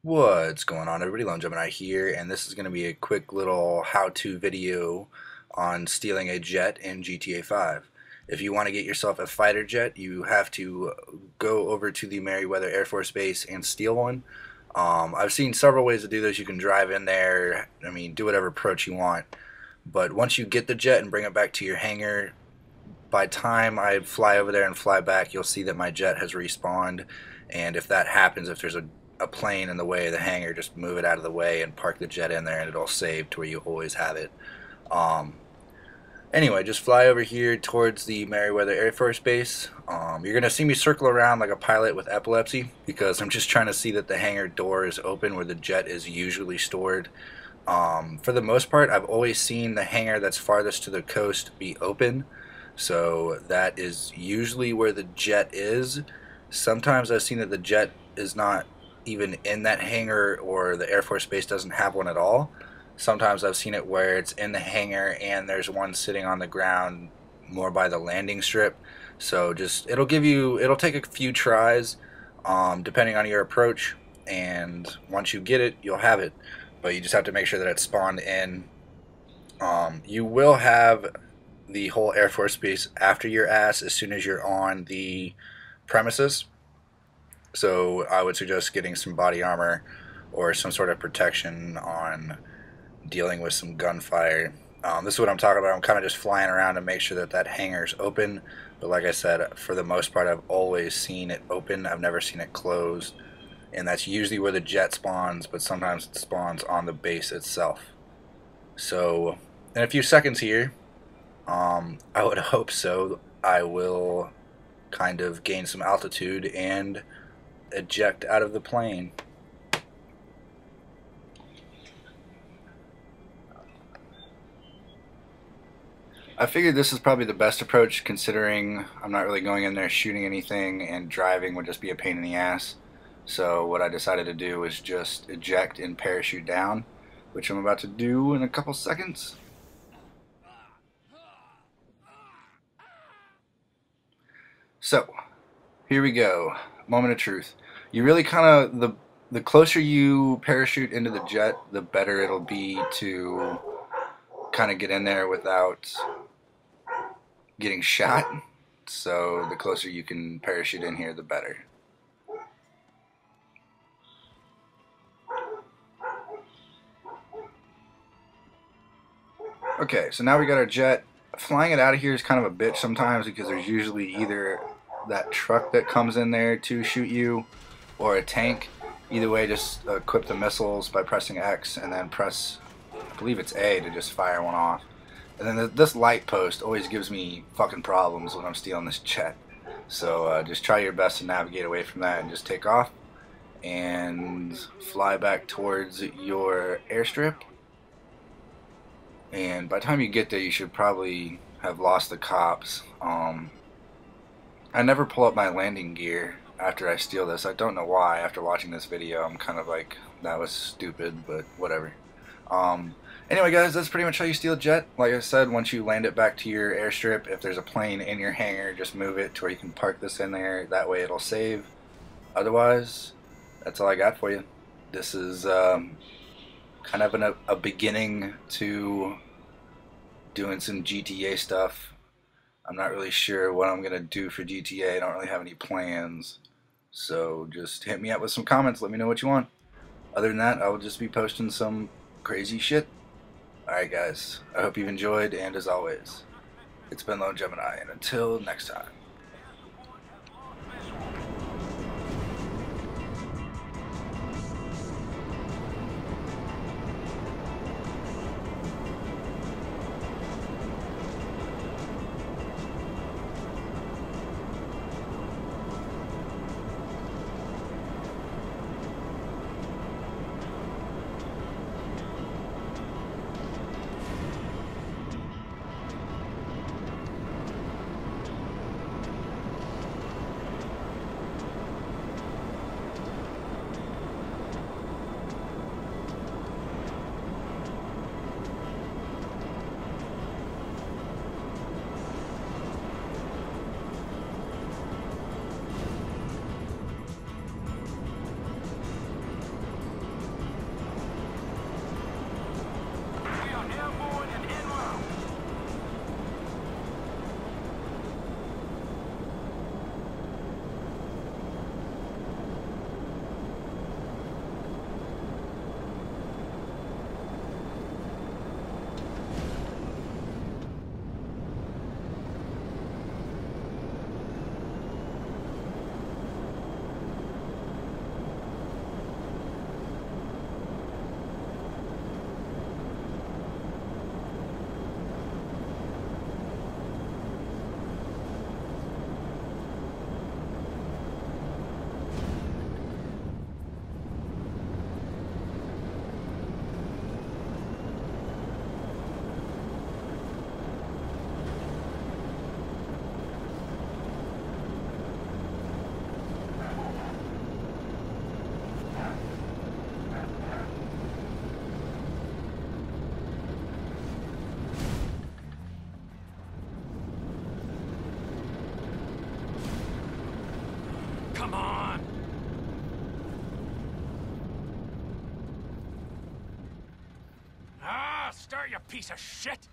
What's going on, everybody? LoneGemini here, and this is going to be a quick little how-to video on stealing a jet in GTA 5. If you want to get yourself a fighter jet, you have to go over to the Merriweather Air Force Base and steal one. I've seen several ways to do this. You can drive in there, do whatever approach you want. But once you get the jet and bring it back to your hangar, by time I fly over there and fly back, you'll see that my jet has respawned. And if that happens, if there's a plane in the way of the hangar, just move it out of the way and park the jet in there, and it'll save to where you always have it. Anyway, just fly over here towards the Merriweather Air Force Base. You're going to see me circle around like a pilot with epilepsy because I'm just trying to see that the hangar door is open where the jet is usually stored. For the most part, I've always seen the hangar that's farthest to the coast be open, so that is usually where the jet is. Sometimes I've seen that the jet is not even in that hangar, or the Air Force Base doesn't have one at all. Sometimes I've seen it where it's in the hangar and there's one sitting on the ground more by the landing strip. So just it'll take a few tries depending on your approach, and once you get it, you'll have it. But you just have to make sure that it's spawned in. You will have the whole Air Force Base after your ass as soon as you're on the premises. So I would suggest getting some body armor or some sort of protection on dealing with some gunfire. This is what I'm talking about. I'm kind of just flying around to make sure that that hangar is open. But like I said, for the most part, I've always seen it open. I've never seen it closed. And that's usually where the jet spawns, but sometimes it spawns on the base itself. So in a few seconds here, I would hope so, I will kind of gain some altitude and eject out of the plane. I figured this is probably the best approach, considering I'm not really going in there shooting anything, and driving would just be a pain in the ass. So what I decided to do was just eject and parachute down, which I'm about to do in a couple seconds. So here we go. Moment of truth. You really kind of, the closer you parachute into the jet, the better it'll be to kind of get in there without getting shot. So the closer you can parachute in here, the better. Okay, so now we got our jet. Flying it out of here is kind of a bitch sometimes because there's usually either that truck that comes in there to shoot you or a tank. Either way, just equip the missiles by pressing X and then press, I believe it's A, to just fire one off. And then this light post always gives me fucking problems when I'm stealing this jet. So just try your best to navigate away from that and just take off and fly back towards your airstrip. And by the time you get there, you should probably have lost the cops. I never pull up my landing gear after I steal this. I don't know why. After watching this video, I'm kind of like, that was stupid, but whatever. Anyway, guys, that's pretty much how you steal a jet. Like I said, once you land it back to your airstrip, if there's a plane in your hangar, just move it to where you can park this in there. That way it'll save. Otherwise, that's all I got for you. This is kind of a beginning to doing some GTA stuff. I'm not really sure what I'm gonna do for GTA. I don't really have any plans, so just hit me up with some comments. Let me know what you want. Other than that, I will just be posting some crazy shit. Alright guys, I hope you've enjoyed, and as always, it's been LoneGemini, and until next time. Come on! Ah, start, you piece of shit!